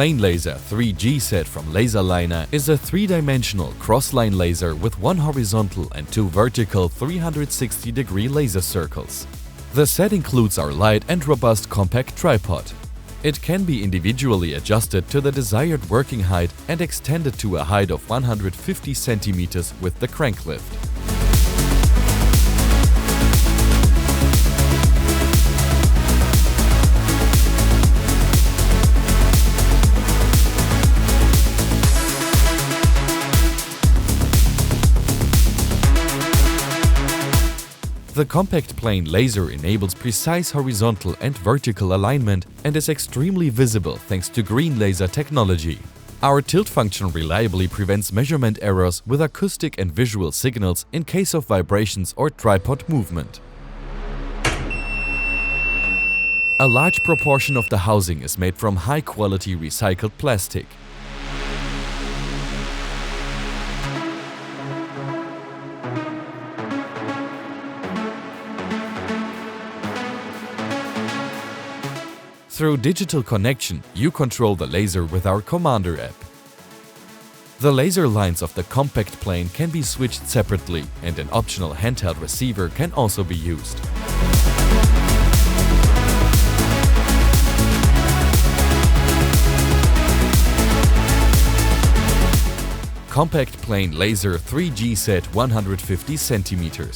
CompactPlane-Laser 3G set from LaserLiner is a three-dimensional cross-line laser with one horizontal and two vertical 360-degree laser circles. The set includes our light and robust compact tripod. It can be individually adjusted to the desired working height and extended to a height of 150 cm with the crank lift. The CompactPlane-Laser enables precise horizontal and vertical alignment and is extremely visible thanks to green laser technology. Our tilt function reliably prevents measurement errors with acoustic and visual signals in case of vibrations or tripod movement. A large proportion of the housing is made from high-quality recycled plastic. Through digital connection, you control the laser with our Commander app. The laser lines of the CompactPlane can be switched separately, and an optional handheld receiver can also be used. CompactPlane-Laser 3G set 150 cm.